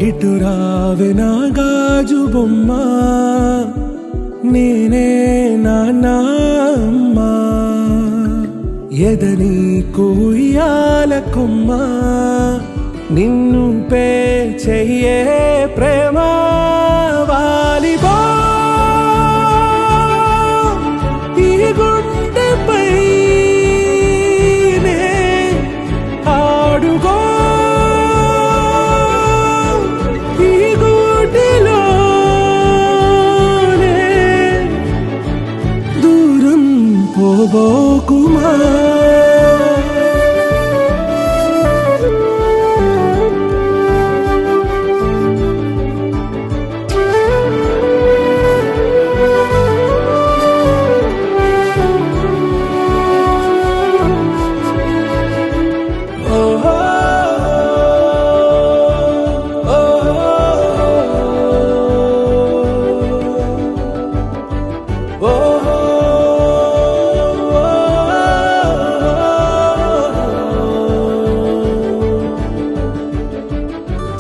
ఇటు రావే నా గాజు బొమ్మ, నేనే నాన్న అమ్మ, ఎదని కొయ్యాల కొమ్మ, నిన్ను పే చెయ్యే ప్రేమ వాలిబా ఈ గుండెపై నే ఆడుగో ఈ గుడిలోనే దూరం పోబోకుమా.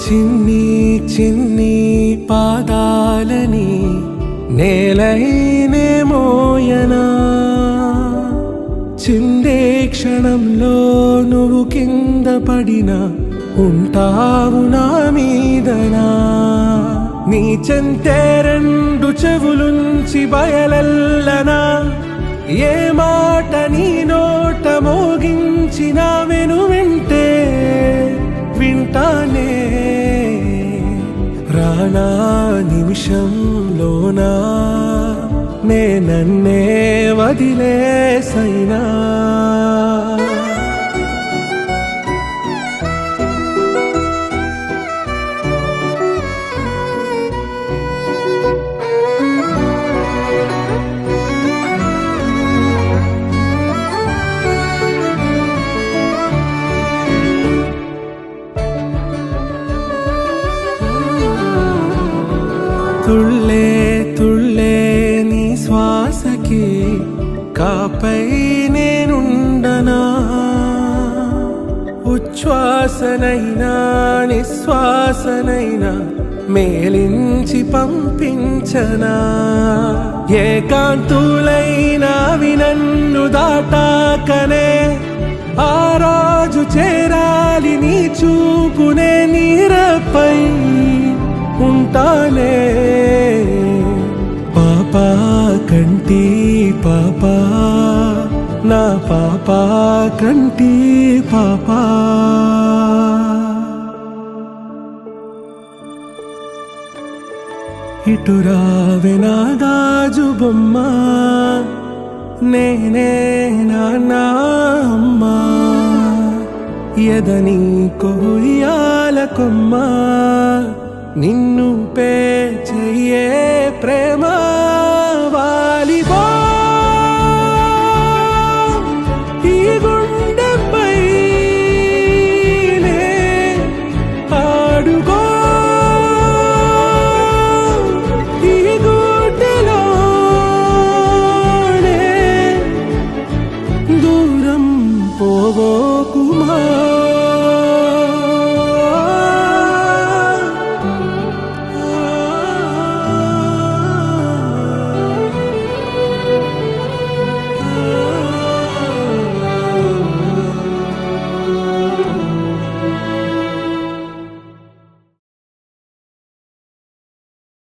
చిన్ని చిన్ని పాదాలని నేలైనే మోయనా, చిందే క్షణంలో నువ్వు కింద పడినా ఉంటావు నా మీదనా. నీ చెంతే రెండు చెవులుంచి బయలెల్లనా, ఏ మాట నీ నోట మోగించిన వెను వింటే వింటానే. రానా నిమిషంలోనా నే నన్నే వదిలేసైనా, తుళ్ళే తుళ్ళే నీ శ్వాసకి కాపై నేనుండనా, ఉచ్ఛ్వాసనైనా నిశ్వాసనైనా మేలించి పంపించనా. ఏకాంతులైనవి నన్ను దాటాకనే ఆ రాజు చేరాలి నీ చూపునే నీరపై ఉంటానే. పాపా కంటి పాపా నా పాపా కంటి పాపా. ఇటు రావే నా గాజు బొమ్మ, నేనే నాన్న అమ్మ, ఎదని కొయ్యాల కొమ్మ, నిన్ను పే చెయ్యే ప్రేమ వాలిబా.